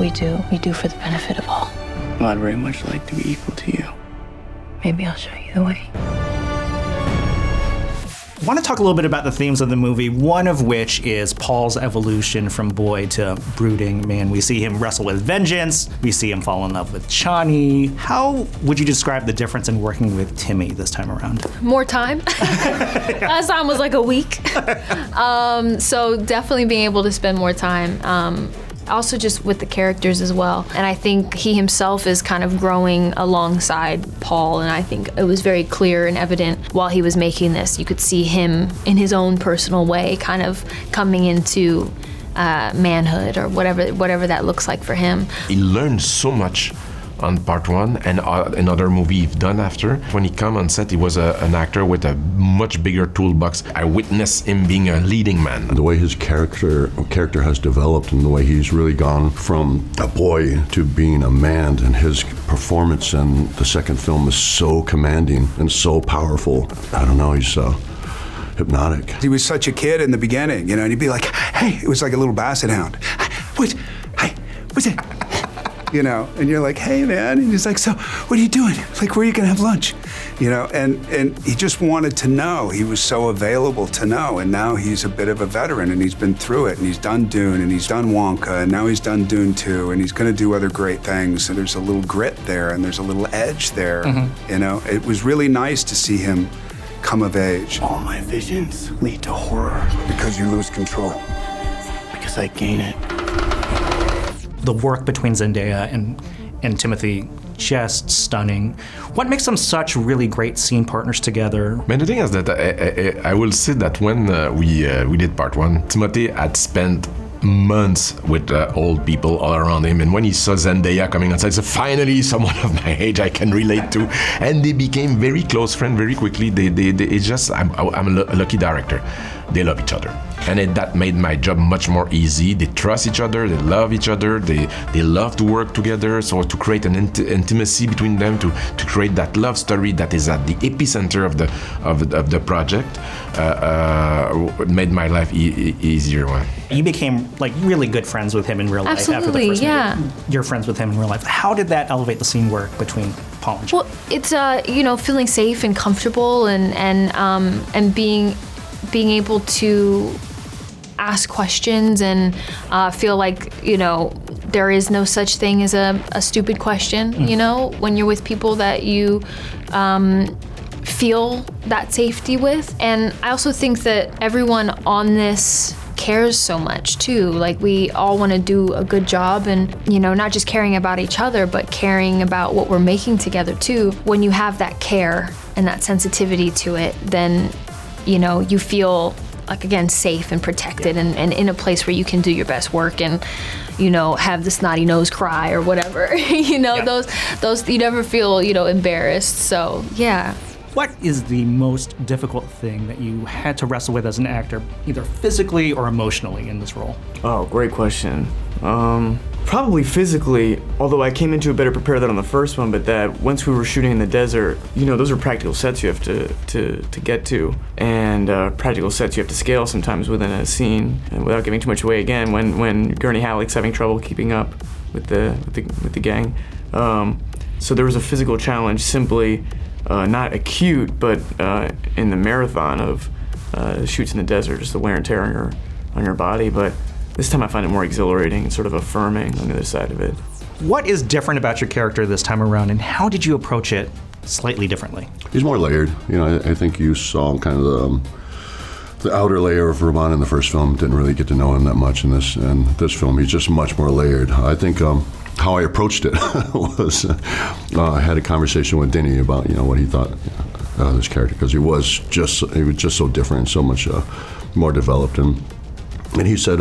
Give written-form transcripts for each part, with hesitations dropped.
we do for the benefit of all. Well, I'd very much like to be equal to you. Maybe I'll show you the way. I want to talk a little bit about the themes of the movie, one of which is Paul's evolution from boy to brooding man. We see him wrestle with vengeance. We see him fall in love with Chani. How would you describe the difference in working with Timmy this time around? More time. Last time was like a week. So definitely being able to spend more time. Also just with the characters as well. And I think he himself is kind of growing alongside Paul, and I think it was very clear and evident while he was making this. You could see him in his own personal way kind of coming into manhood or whatever that looks like for him. He learned so much on part one and another movie he's done after. When he come on set, he was an actor with a much bigger toolbox. I witnessed him being a leading man. The way his character has developed and the way he's really gone from a boy to being a man, and his performance in the second film is so commanding and so powerful. I don't know, he's hypnotic. He was such a kid in the beginning, and he'd be like, hey, it was like a little basset hound. What's it? And you're like, hey, man. And he's like, so what are you doing? Like, where are you going to have lunch? And he just wanted to know. He was so available to know. And now he's a bit of a veteran, and he's been through it. And he's done Dune, and he's done Wonka, and now he's done Dune 2, and he's going to do other great things. And there's a little grit there, and there's a little edge there. Mm-hmm. It was really nice to see him come of age. All my visions lead to horror. Because you lose control. Because I gain it. The work between Zendaya and Timothée, just stunning. What makes them such really great scene partners together? Man, the thing is that I will say that when we did part one, Timothée had spent months with old people all around him, and when he saw Zendaya coming outside, he said, finally someone of my age I can relate to, and they became very close friends very quickly. It's just, I'm a lucky director. They love each other, and that made my job much more easy. They trust each other, they love each other, they love to work together. So to create an intimacy between them, to create that love story that is at the epicenter of the project, made my life easier. You became like really good friends with him in real life. Absolutely, after the first yeah. movie. You're friends with him in real life. How did that elevate the scene work between Paul and Chani? Well, it's feeling safe and comfortable, and being able to ask questions and feel like, there is no such thing as a stupid question, when you're with people that you feel that safety with. And I also think that everyone on this cares so much too. Like, we all want to do a good job, and not just caring about each other, but caring about what we're making together too. When you have that care and that sensitivity to it, then you feel like, again, safe and protected, and in a place where you can do your best work and have the snotty nose cry or whatever. Those you never feel embarrassed. So yeah. What is the most difficult thing that you had to wrestle with as an actor, either physically or emotionally, in this role? Oh, great question. Probably physically, although I came into it better prepared than on the first one, but that once we were shooting in the desert, those are practical sets you have to get to, and practical sets you have to scale sometimes within a scene. And without giving too much away again, when Gurney Halleck's having trouble keeping up with the gang, so there was a physical challenge, simply not acute, but in the marathon of shoots in the desert, just the wear and tear on your body. But this time I find it more exhilarating and sort of affirming on the other side of it. What is different about your character this time around, and how did you approach it slightly differently? He's more layered. I think you saw kind of the outer layer of Vermont in the first film. Didn't really get to know him that much in this film. He's just much more layered. I think how I approached it was I had a conversation with Denis about what he thought of this character, because he was just so different, so much more developed, and he said,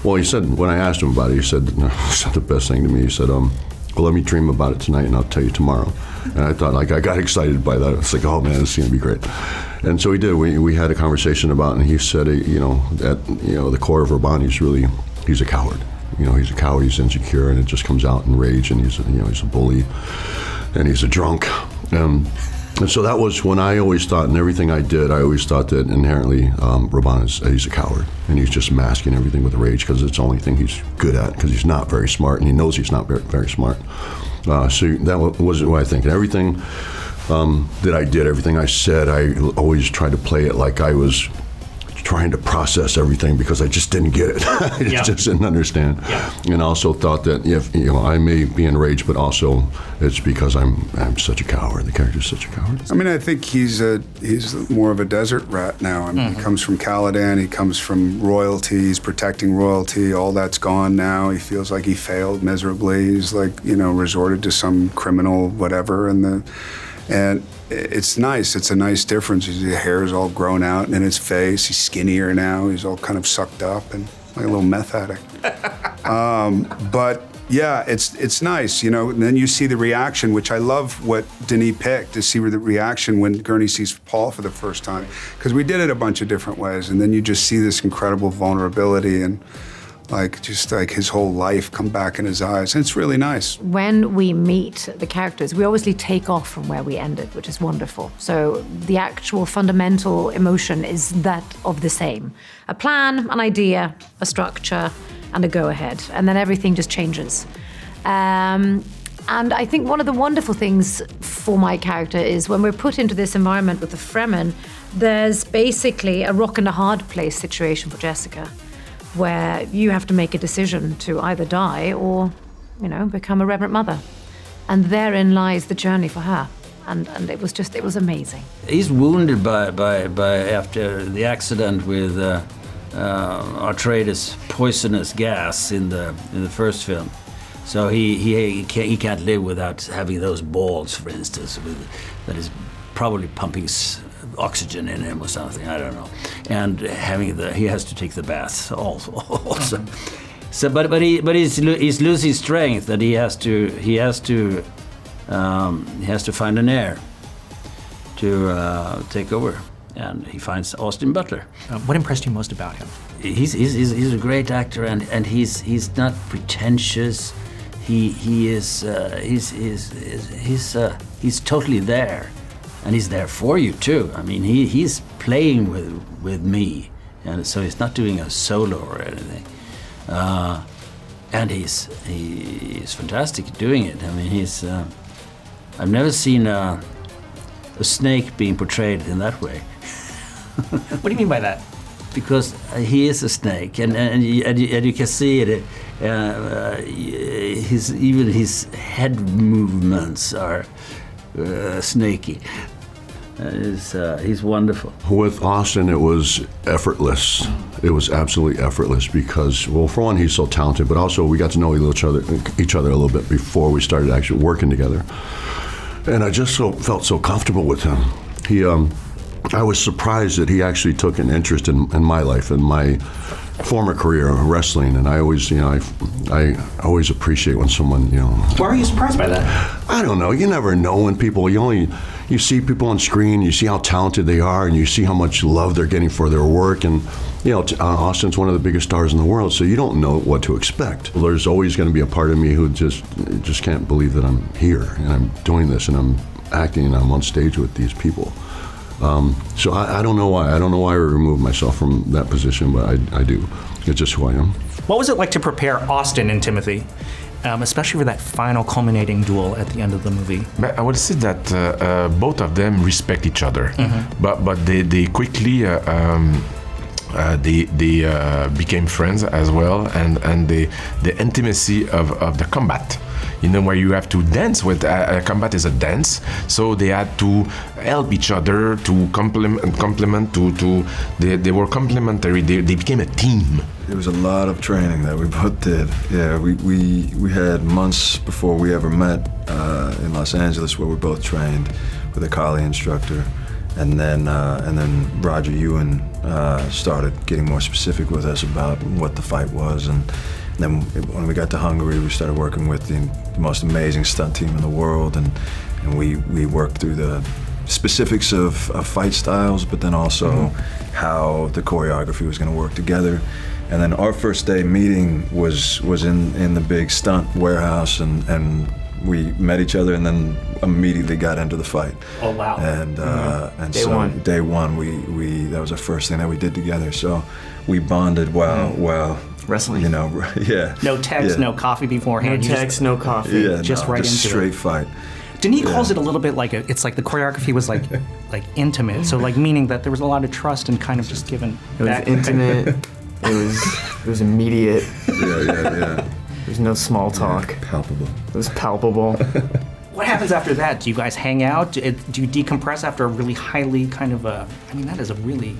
when I asked him about it, he said, it's not the best thing to me. He said, well, let me dream about it tonight and I'll tell you tomorrow. And I thought, I got excited by that. It's like, oh man, this is gonna be great. And so he did. We had a conversation about it, and he said, at the core of Urban, he's a coward. He's a coward, he's insecure, and it just comes out in rage, and he's a bully, and he's a drunk. And And so that was when I always thought, in everything I did, I always thought that inherently Robin he's a coward, and he's just masking everything with rage because it's the only thing he's good at, because he's not very smart, and he knows he's not very, very smart. So that was what I think. And everything that I did, everything I said, I always tried to play it like I was trying to process everything because I just didn't get it. I just didn't understand. Yeah. And also thought that if I may be enraged, but also it's because I'm such a coward. The character's such a coward. I mean, I think he's more of a desert rat now. I mean, he comes from Caladan. He comes from royalty. He's protecting royalty. All that's gone now. He feels like he failed miserably. He's like resorted to some criminal whatever, and it's nice. It's a nice difference. His hair is all grown out in his face. He's skinnier now. He's all kind of sucked up and like a little meth addict. But yeah, it's nice, And then you see the reaction, which I love what Denis picked, to see the reaction when Gurney sees Paul for the first time, because we did it a bunch of different ways, and then you just see this incredible vulnerability and just his whole life come back in his eyes. And it's really nice. When we meet the characters, we obviously take off from where we ended, which is wonderful. So the actual fundamental emotion is that of the same. A plan, an idea, a structure, and a go-ahead. And then everything just changes. And I think one of the wonderful things for my character is when we're put into this environment with the Fremen, there's basically a rock and a hard place situation for Jessica, where you have to make a decision to either die or, become a reverent mother. And therein lies the journey for her. And it was amazing. He's wounded by after the accident with Atreides' poisonous gas in the first film. So he can't live without having those balls, for instance, that is probably pumping oxygen in him or something, I don't know, and he has to take the baths also. So, but he's losing strength, that he has to find an heir to take over, and he finds Austin Butler. What impressed you most about him? He's a great actor, and he's not pretentious. He's totally there. And he's there for you too. I mean, he's playing with me, and so he's not doing a solo or anything. And he's fantastic at doing it. I mean, I've never seen a snake being portrayed in that way. What do you mean by that? Because he is a snake, and you can see it. Even his head movements are snaky. He's wonderful. With Austin, it was effortless. It was absolutely effortless because, well, for one, he's so talented, but also we got to know each other a little bit before we started actually working together. And I just felt so comfortable with him. I was surprised that he actually took an interest in my life and my former career of wrestling, and I always, I always appreciate when someone, Why were you surprised by that? I don't know. You never know when people. You see people on screen, you see how talented they are, and you see how much love they're getting for their work. And Austin's one of the biggest stars in the world, so you don't know what to expect. There's always going to be a part of me who just can't believe that I'm here and I'm doing this and I'm acting and I'm on stage with these people. So I don't know why. I don't know why I removed myself from that position, but I do. It's just who I am. What was it like to prepare Austin and Timothée, especially for that final culminating duel at the end of the movie? But I would say that both of them respect each other, but they quickly they became friends as well, and the intimacy of the combat. Where you have to dance with, combat is a dance, so they had to help each other, to complement, they were complementary, they became a team. It was a lot of training that we both did. Yeah, we had months before we ever met in Los Angeles where we both trained with a Kali instructor. And then Roger Ewan started getting more specific with us about what the fight was. And then when we got to Hungary, we started working with the most amazing stunt team in the world. And we worked through the specifics of fight styles, but then also how the choreography was going to work together. And then our first day meeting was in the big stunt warehouse, and We met each other and then immediately got into the fight. Oh wow! And Day one. Day one, we that was the first thing that we did together. So we bonded while wrestling. You know, yeah. No text, no coffee beforehand. No text, no coffee. Yeah, just right just into straight it. fight. Denis calls it a little bit like it's like the choreography was like intimate. So like meaning that there was a lot of trust and kind of just given. It was intimate. It was immediate. Yeah. There's no small talk. Palpable. It was palpable. What happens after that? Do you guys hang out? Do you decompress after a really highly kind of a? I mean, that is a really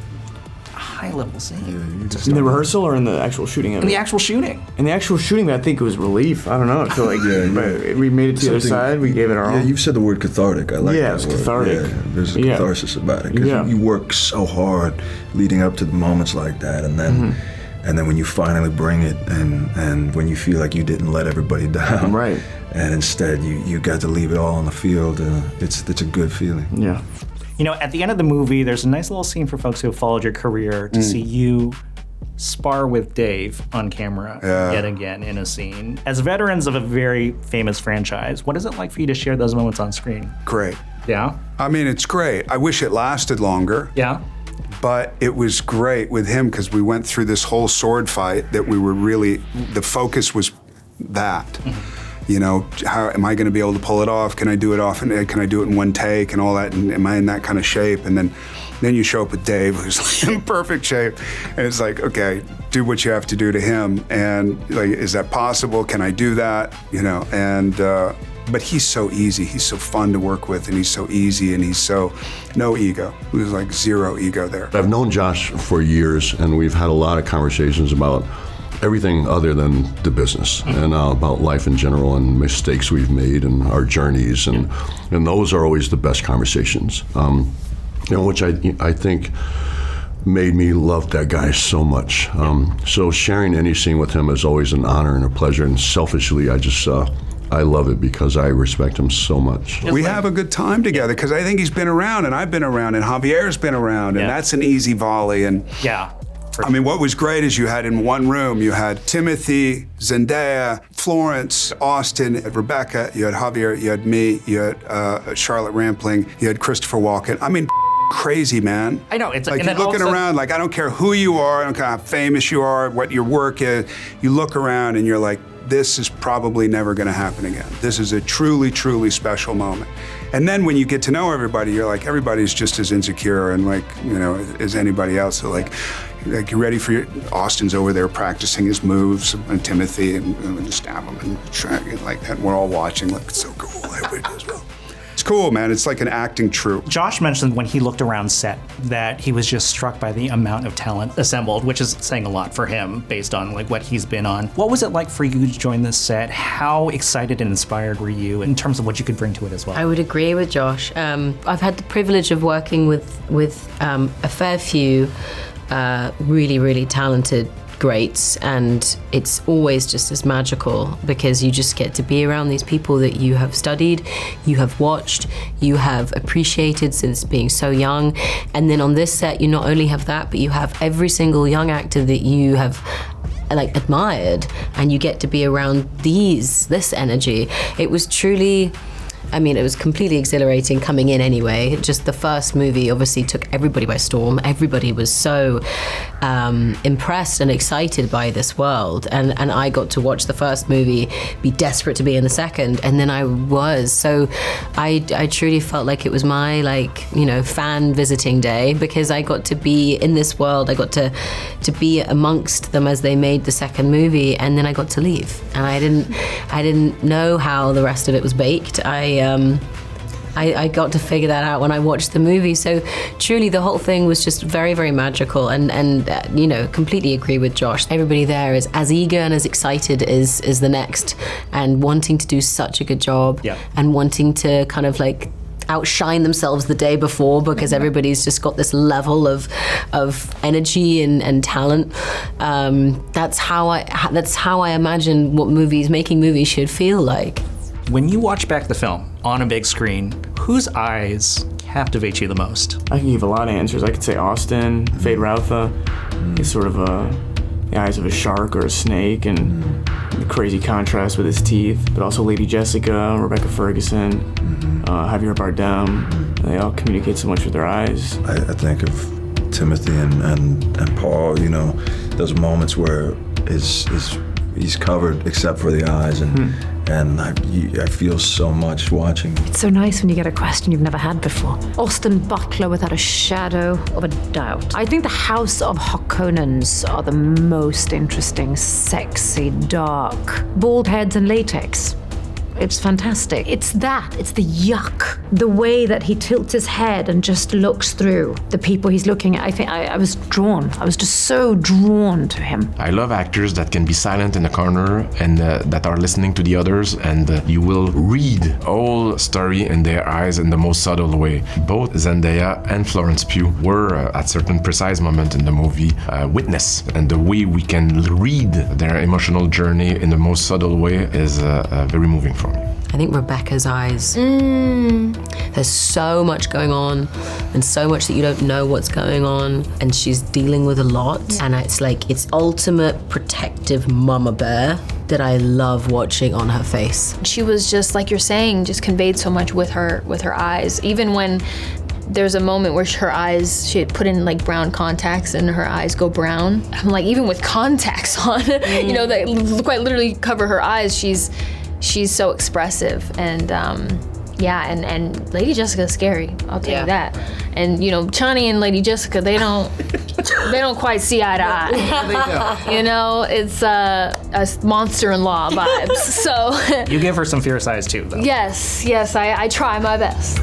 high-level scene. In the rehearsal or in the actual shooting of it? In the actual shooting. In the actual shooting, I think it was relief. I don't know. I feel like but we made it to the other side. We gave it our all. Yeah, you've said the word cathartic. I like that it's word. cathartic. Yeah, there's a catharsis about it. Because you work so hard leading up to the moments like that, and then when you finally bring it, and when you feel like you didn't let everybody down, right? And instead you got to leave it all on the field. It's a good feeling. Yeah. You know, at the end of the movie, there's a nice little scene for folks who have followed your career to see you spar with Dave on camera yet again in a scene. As veterans of a very famous franchise, what is it like for you to share those moments on screen? Great. Yeah? I mean, it's great. I wish it lasted longer. Yeah? But it was great with him because we went through this whole sword fight that we were really, the focus was that. You know, how am I going to be able to pull it off? Can I do it off? And can I do it in one take and all that? And am I in that kind of shape? And then you show up with Dave, who's in perfect shape, and it's like, okay, do what you have to do to him. And like, is that possible? Can I do that? You know, and but he's so easy. He's so fun to work with, and he's so easy, and he's so no ego. There's like zero ego there. I've known Josh for years, and we've had a lot of conversations about everything other than the business and about life in general and mistakes we've made and our journeys, and those are always the best conversations. Which I think made me love that guy so much. So sharing any scene with him is always an honor and a pleasure. And selfishly, I love it because I respect him so much. We have a good time together because I think he's been around and I've been around and Javier's been around and that's an easy volley. And I mean, what was great is you had in one room, you had Timothée, Zendaya, Florence, Austin, Rebecca, you had Javier, you had me, you had Charlotte Rampling, you had Christopher Walken. I mean, crazy, man. I know. It's like you're looking around, like I don't care who you are, I don't care how famous you are, what your work is. You look around and you're like, this is probably never going to happen again. This is a truly, truly special moment. And then when you get to know everybody, you're like, everybody's just as insecure and like, you know, as anybody else. So like you're ready for your, Austin's over there practicing his moves, and Timothée, and just stab him and try like that. And we're all watching, like, it's so cool. Everybody does well. It's cool, man. It's like an acting troupe. Josh mentioned when he looked around set that he was just struck by the amount of talent assembled, which is saying a lot for him based on like what he's been on. What was it like for you to join this set? How excited and inspired were you in terms of what you could bring to it as well? I would agree with Josh. I've had the privilege of working with a fair few really, really talented greats, and it's always just as magical because you just get to be around these people that you have studied, you have watched, you have appreciated since being so young. And then on this set, you not only have that, but you have every single young actor that you have like admired, and you get to be around this energy. It was truly, I mean, it was completely exhilarating coming in anyway. Just the first movie obviously took everybody by storm. Everybody was so impressed and excited by this world. And I got to watch the first movie, be desperate to be in the second, and then I was. So I truly felt like it was my, like, you know, fan visiting day, because I got to be in this world. I got to be amongst them as they made the second movie, and then I got to leave. And I didn't know how the rest of it was baked. I got to figure that out when I watched the movie. So truly the whole thing was just very, very magical, and you know, completely agree with Josh. Everybody there is as eager and as excited as the next, and wanting to do such a good job, and wanting to kind of like outshine themselves the day before, because everybody's just got this level of energy and talent. That's how I imagine what making movies should feel like. When you watch back the film on a big screen, whose eyes captivate you the most? I can give a lot of answers. I could say Austin, Fade Rautha. He's sort of a the eyes of a shark or a snake, and the crazy contrast with his teeth. But also Lady Jessica, Rebecca Ferguson, Javier Bardem. They all communicate so much with their eyes. I think of Timothy and Paul, you know, those moments where he's covered except for the eyes, and I feel so much watching. It's so nice when you get a question you've never had before. Austin Butler without a shadow of a doubt. I think the House of Harkonnens are the most interesting, sexy, dark, bald heads and latex. It's fantastic. It's the yuck. The way that he tilts his head and just looks through the people he's looking at. I think I was drawn. I was just so drawn to him. I love actors that can be silent in the corner and that are listening to the others, and you will read all story in their eyes in the most subtle way. Both Zendaya and Florence Pugh were, at certain precise moment in the movie, witness, and the way we can read their emotional journey in the most subtle way is very moving for me. I think Rebecca's eyes. There's so much going on and so much that you don't know what's going on, and she's dealing with a lot, and it's like it's ultimate protective mama bear that I love watching on her face. She was just, like you're saying, just conveyed so much with her eyes. Even when there's a moment where her eyes, she had put in like brown contacts and her eyes go brown. I'm like, even with contacts on, you know, that quite literally cover her eyes, she's so expressive, and and Lady Jessica's scary, I'll tell you that. And you know, Chani and Lady Jessica, they don't quite see eye to eye. You know, it's a monster-in-law vibes. So You give her some fierce eyes too, though. yes, I try my best.